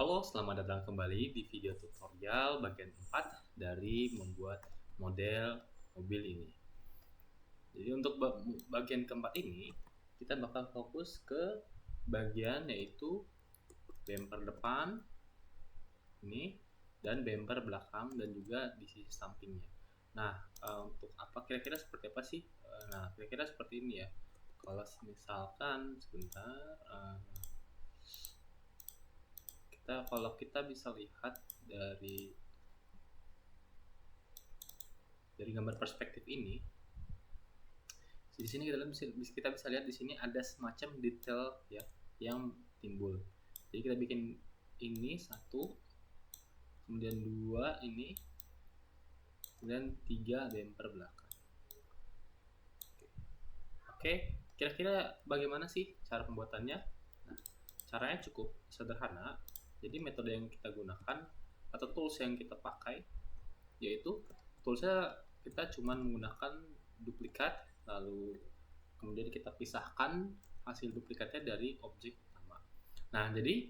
Halo, selamat datang kembali di video tutorial bagian 4 dari membuat model mobil ini. Jadi untuk bagian keempat ini, kita bakal fokus ke bagian yaitu bumper depan ini dan bumper belakang dan juga di sisi sampingnya. Nah, untuk apa kira-kira seperti apa sih? Nah, kira-kira seperti ini ya. Kalau misalkan sebentar, kalau kita bisa lihat dari gambar perspektif ini, di sini kita bisa lihat di sini ada semacam detail ya yang timbul. Jadi kita bikin ini satu, kemudian dua ini, kemudian tiga bumper belakang. Oke, kira-kira bagaimana sih cara pembuatannya? Nah, caranya cukup sederhana. Jadi metode yang kita gunakan atau tools yang kita pakai yaitu toolsnya kita cuma menggunakan duplikat, lalu kemudian kita pisahkan hasil duplikatnya dari objek utama. Nah, jadi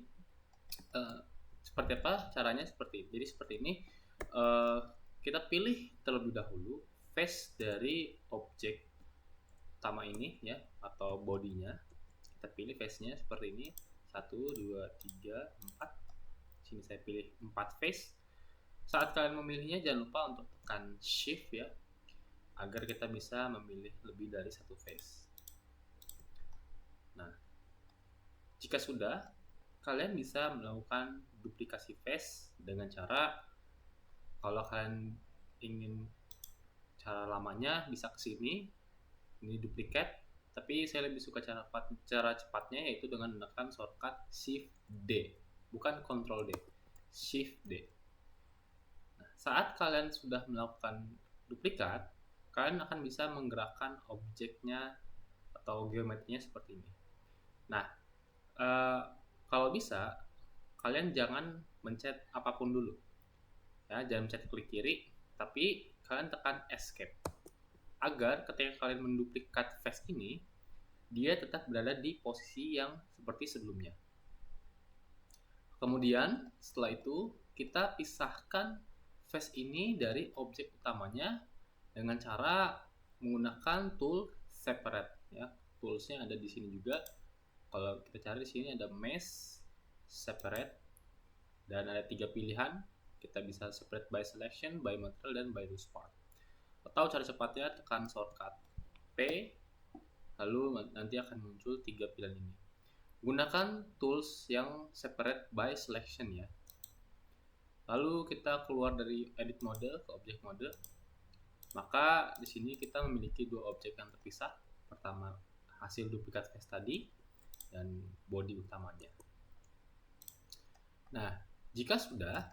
seperti apa caranya? Jadi seperti ini, kita pilih terlebih dahulu face dari objek utama ini ya, atau bodinya. Kita pilih face-nya seperti ini, 1, 2, 3, 4. Sini saya pilih 4 face. Saat kalian memilihnya jangan lupa untuk tekan shift ya, agar kita bisa memilih lebih dari satu face. Nah, jika sudah, kalian bisa melakukan duplikasi face dengan cara, kalau kalian ingin cara lamanya bisa ke sini, ini duplikat, tapi saya lebih suka cara cepatnya yaitu dengan menekan shortcut Shift D, bukan Ctrl D, Shift D. Nah, saat kalian sudah melakukan duplikat, kalian akan bisa menggerakkan objeknya atau geometrinya seperti ini. Nah, kalau bisa kalian jangan mencet apapun dulu ya, jangan mencet klik kiri, tapi kalian tekan escape agar ketika kalian menduplikat face ini, dia tetap berada di posisi yang seperti sebelumnya. Kemudian setelah itu kita pisahkan face ini dari objek utamanya dengan cara menggunakan tool separate ya. Toolsnya ada di sini juga. Kalau kita cari di sini ada mesh, separate, dan ada 3 pilihan. Kita bisa separate by selection, by material, dan by loose part. Atau cara cepatnya tekan shortcut P, lalu nanti akan muncul 3 pilihan ini. Gunakan tools yang separate by selection ya. Lalu kita keluar dari edit mode ke object mode. Maka di sini kita memiliki 2 objek yang terpisah. Pertama hasil duplikat face tadi dan body utamanya. Nah, jika sudah,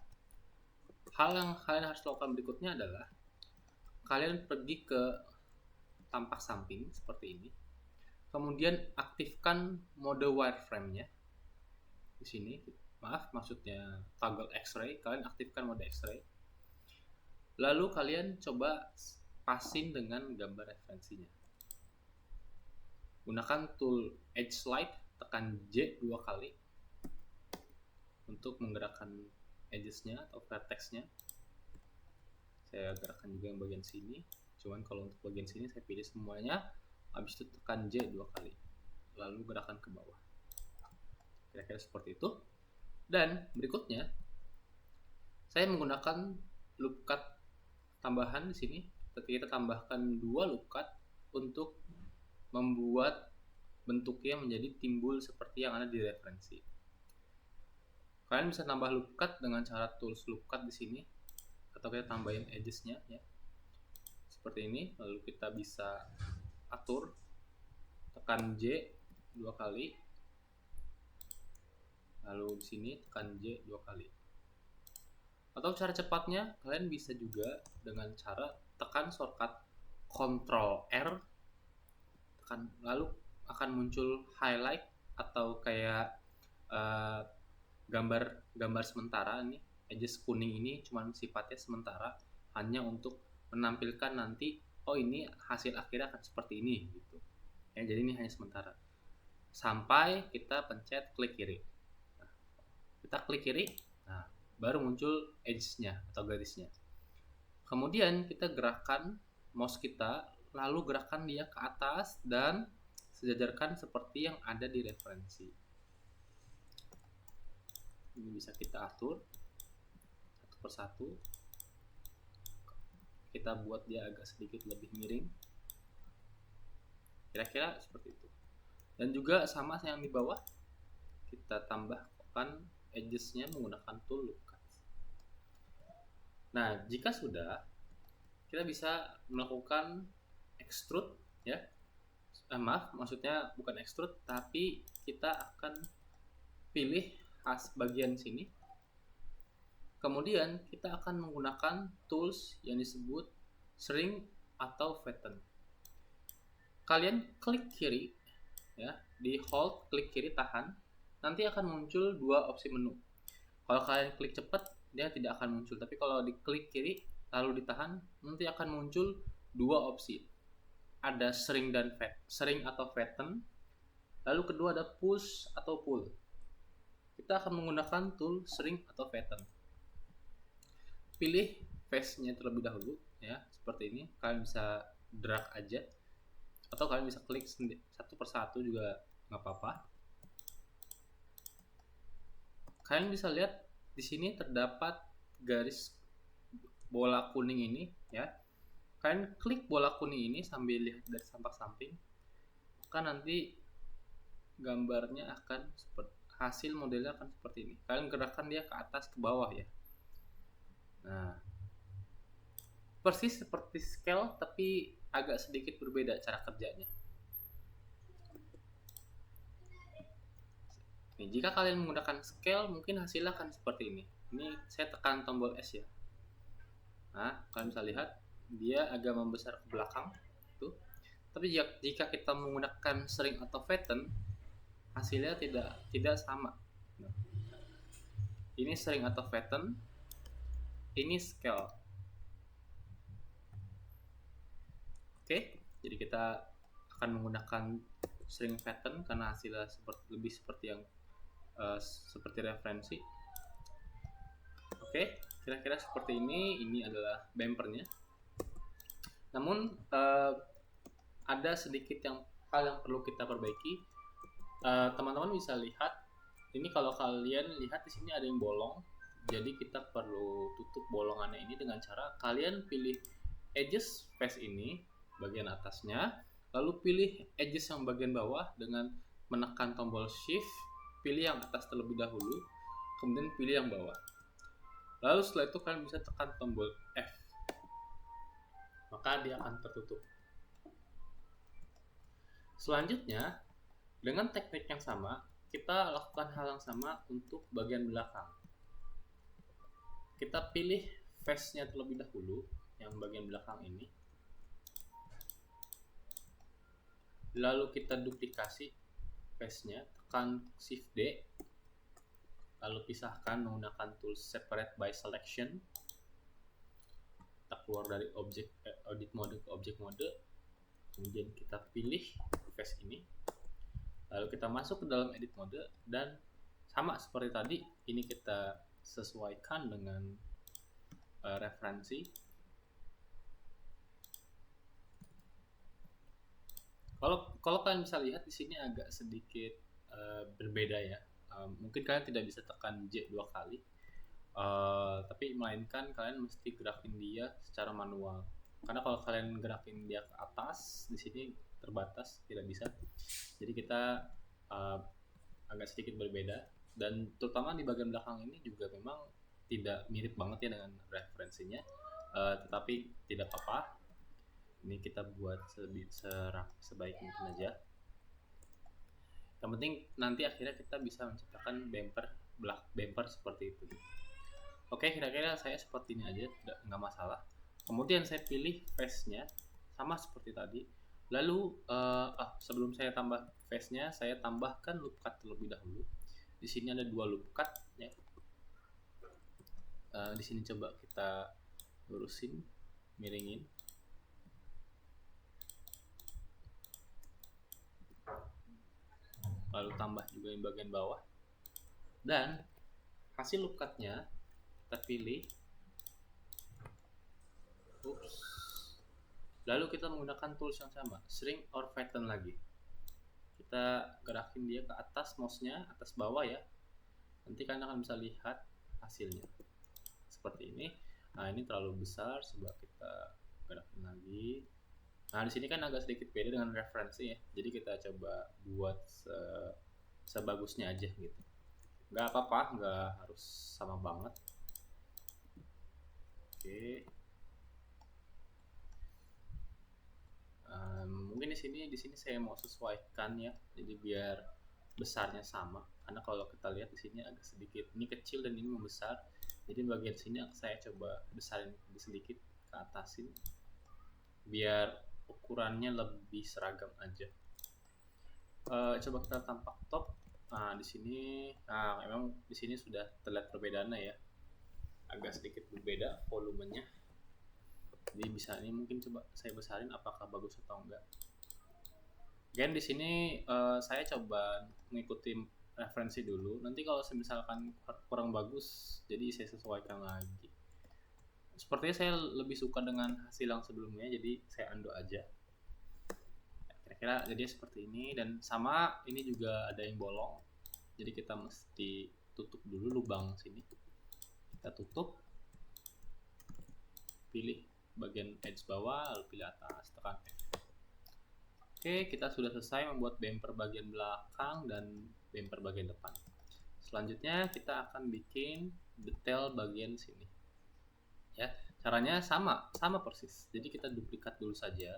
hal yang kalian harus lakukan berikutnya adalah kalian pergi ke tampak samping seperti ini. Kemudian aktifkan mode wireframe-nya. Di sini, maksudnya toggle X-ray, kalian aktifkan mode X-ray. Lalu kalian coba pasin dengan gambar referensinya. Gunakan tool Edge Slide, tekan J 2 kali untuk menggerakkan edges-nya atau vertex-nya. Saya gerakkan juga yang bagian sini. Cuman kalau untuk bagian sini saya pilih semuanya, habis itu tekan J 2 kali. Lalu gerakan ke bawah. Kira-kira seperti itu. Dan berikutnya saya menggunakan loop cut tambahan di sini. Kita tambahkan 2 loop cut untuk membuat bentuknya menjadi timbul seperti yang ada di referensi. Kalian bisa tambah loop cut dengan cara tools loop cut di sini, atau kita tambahin edges-nya ya. Seperti ini, lalu kita bisa atur, tekan J 2 kali. Lalu di sini tekan J 2 kali. Atau cara cepatnya kalian bisa juga dengan cara tekan shortcut Ctrl R, tekan, lalu akan muncul highlight atau kayak gambar sementara ini. Edges kuning ini cuma sifatnya sementara, hanya untuk menampilkan nanti oh ini hasil akhirnya akan seperti ini gitu ya. Jadi ini hanya sementara sampai kita pencet klik kiri. Nah, kita kita klik kiri, nah baru muncul edge-nya atau garisnya. Kemudian kita gerakkan mouse kita, lalu gerakkan dia ke atas dan sejajarkan seperti yang ada di referensi. Ini bisa kita atur satu persatu. Kita buat dia agak sedikit lebih miring. Kira-kira seperti itu. Dan juga sama yang di bawah, kita tambahkan edges-nya menggunakan tool loop cut. Nah, jika sudah, kita bisa melakukan extrude ya. Maaf, maksudnya bukan extrude, tapi kita akan pilih bagian sini. Kemudian kita akan menggunakan tools yang disebut shrink atau flatten. Kalian klik kiri ya, di hold, klik kiri, tahan, nanti akan muncul dua opsi menu. Kalau kalian klik cepat, dia tidak akan muncul, tapi kalau diklik kiri lalu ditahan, nanti akan muncul dua opsi. Ada shrink dan shrink atau flatten. Lalu kedua ada push atau pull. Kita akan menggunakan tool shrink atau flatten. Pilih face-nya terlebih dahulu ya, seperti ini. Kalian bisa drag aja, atau kalian bisa klik satu persatu juga nggak apa-apa. Kalian bisa lihat di sini terdapat garis bola kuning ini ya. Kalian klik bola kuning ini sambil lihat dari samping, maka nanti gambarnya akan seperti hasil modelnya akan seperti ini. Kalian gerakkan dia ke atas ke bawah ya. Nah, persis seperti scale tapi agak sedikit berbeda cara kerjanya. Nih, jika kalian menggunakan scale, mungkin hasilnya akan seperti ini. Ini saya tekan tombol S ya. Nah, kalian bisa lihat dia agak membesar ke belakang tuh. Tapi jika kita menggunakan shrink atau flatten, hasilnya tidak sama. Nah, ini shrink atau flatten, ini scale. Oke, jadi kita akan menggunakan shrink flatten karena hasilnya lebih seperti yang seperti referensi. Oke, kira-kira seperti ini. Ini adalah bumpernya. Namun ada sedikit hal yang perlu kita perbaiki. Teman-teman bisa lihat ini, kalau kalian lihat di sini ada yang bolong. Jadi kita perlu tutup bolongannya ini dengan cara kalian pilih edges face ini bagian atasnya, lalu pilih edges yang bagian bawah dengan menekan tombol shift, pilih yang atas terlebih dahulu, kemudian pilih yang bawah. Lalu setelah itu kalian bisa tekan tombol F, maka dia akan tertutup. Selanjutnya, dengan teknik yang sama, kita lakukan hal yang sama untuk bagian belakang. Kita pilih face-nya terlebih dahulu, yang bagian belakang ini. Lalu kita duplikasi face-nya, tekan Shift D, lalu pisahkan menggunakan tool Separate by Selection. Kita keluar dari edit mode ke object mode, kemudian kita pilih face ini, lalu kita masuk ke dalam edit mode, dan sama seperti tadi, ini kita sesuaikan dengan referensi. Kalau kalian bisa lihat di sini agak sedikit berbeda ya. Mungkin kalian tidak bisa tekan J 2 kali, tapi melainkan kalian mesti gerakin dia secara manual. Karena kalau kalian gerakin dia ke atas, di sini terbatas, tidak bisa. Jadi kita agak sedikit berbeda, dan terutama di bagian belakang ini juga memang tidak mirip banget ya dengan referensinya, tetapi tidak apa-apa. Ini kita buat sebaik mungkin aja. Yang penting nanti akhirnya kita bisa menciptakan bumper seperti itu. Oke, kira-kira saya seperti ini aja, nggak masalah. Kemudian saya pilih face-nya sama seperti tadi. Lalu sebelum saya tambah face-nya, saya tambahkan loop cut terlebih dahulu. Di sini ada 2 loop cut ya. Di sini coba kita lurusin, miringin. Lalu tambah juga yang bagian bawah, dan hasil loop cut-nya kita pilih. Lalu kita menggunakan tools yang sama, shrink or flatten lagi. Kita gerakin dia ke atas mouse-nya, atas bawah ya. Nanti kalian akan bisa lihat hasilnya. Seperti ini. Nah, ini terlalu besar, coba kita gerakin lagi. Nah, di sini kan agak sedikit beda dengan referensi ya. Jadi kita coba buat sebagusnya aja gitu. Nggak apa-apa, nggak harus sama banget. Oke. Mungkin di sini saya mau sesuaikan ya. Jadi biar besarnya sama. Karena kalau kita lihat di sini agak sedikit, ini kecil dan ini membesar. Jadi bagian sini saya coba besarin sedikit ke atasin. Biar ukurannya lebih seragam aja. Coba kita tampak top. Nah, di sini, memang di sini sudah terlihat perbedaannya ya. Agak sedikit berbeda volumenya. Jadi bisa ini mungkin coba saya besarin apakah bagus atau enggak. Dan di sini saya coba mengikuti referensi dulu. Nanti kalau misalkan kurang bagus, jadi saya sesuaikan lagi. Sepertinya saya lebih suka dengan hasil yang sebelumnya, jadi saya undo aja. Kira-kira jadi seperti ini, dan sama ini juga ada yang bolong. Jadi kita mesti tutup dulu lubang sini. Kita tutup. Pilih bagian edge bawah, lalu pilih atas, tekan F. Oke, kita sudah selesai membuat bumper bagian belakang dan bumper bagian depan. Selanjutnya kita akan bikin detail bagian sini. Ya, caranya sama persis. Jadi kita duplikat dulu saja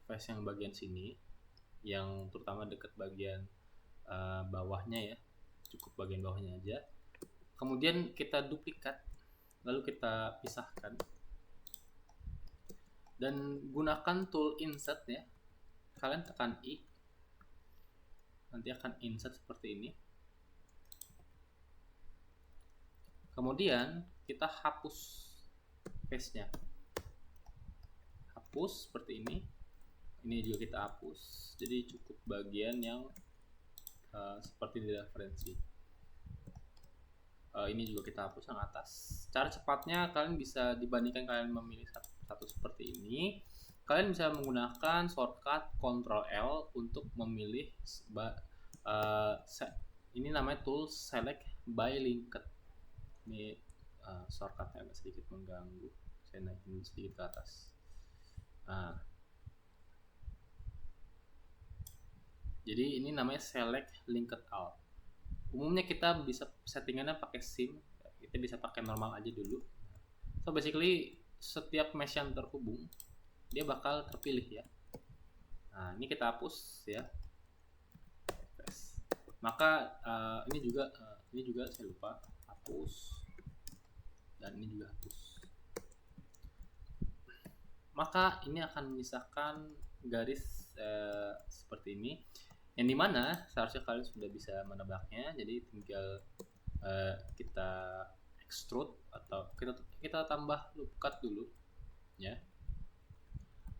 face yang bagian sini, yang terutama dekat bagian bawahnya ya, cukup bagian bawahnya aja. Kemudian kita duplikat, lalu kita pisahkan dan gunakan tool insert ya. Kalian tekan I, nanti akan insert seperti ini. Kemudian kita hapus face-nya, hapus seperti ini. Ini juga kita hapus, jadi cukup bagian yang seperti di referensi. Ini juga kita hapus yang atas. Cara cepatnya kalian bisa dibandingkan kalian memilih satu seperti ini, kalian bisa menggunakan shortcut Ctrl L untuk memilih ini namanya tool select by linked. Ini shortcutnya agak sedikit mengganggu, saya naikin sedikit ke atas. Nah, jadi ini namanya select linked all. Umumnya kita bisa settingannya pakai sim, kita bisa pakai normal aja dulu. So basically setiap mesh yang terhubung dia bakal terpilih ya. Nah, ini kita hapus ya. Maka ini juga saya lupa hapus, dan ini juga hapus. Maka ini akan menyisakan garis seperti ini, yang dimana seharusnya kalian sudah bisa menebaknya. Jadi tinggal kita extrude atau kita tambah loop cut dulu ya.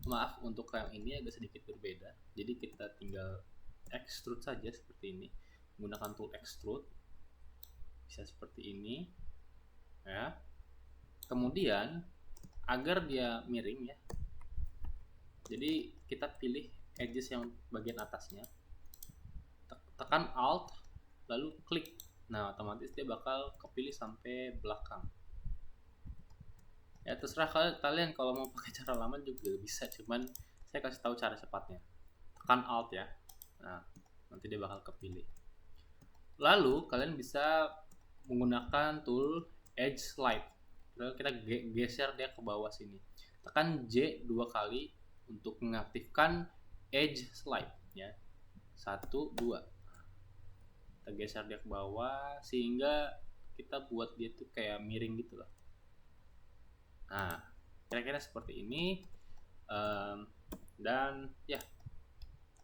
Maaf, untuk yang ini agak sedikit berbeda, jadi kita tinggal extrude saja seperti ini menggunakan tool extrude, bisa seperti ini ya. Kemudian agar dia miring ya, jadi kita pilih edges yang bagian atasnya, tekan Alt lalu klik. Nah, otomatis dia bakal kepilih sampai belakang. Ya terserah kalian kalau mau pakai cara lama juga bisa, cuman saya kasih tahu cara cepatnya. Tekan Alt ya. Nah, nanti dia bakal kepilih. Lalu kalian bisa menggunakan tool Edge Slide. Lalu kita geser dia ke bawah sini. Tekan J 2 kali untuk mengaktifkan Edge Slide ya. 1, 2. Kita geser dia ke bawah sehingga kita buat dia tuh kayak miring gitu loh. Nah, kira-kira seperti ini. Dan ya,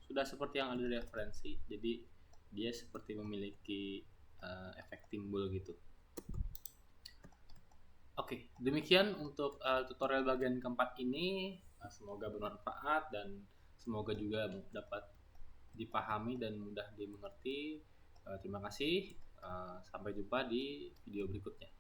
sudah seperti yang ada di referensi. Jadi dia seperti memiliki efek timbul gitu. Oke, demikian untuk tutorial bagian keempat ini. Semoga bermanfaat dan semoga juga dapat dipahami dan mudah dimengerti. Terima kasih. Sampai jumpa di video berikutnya.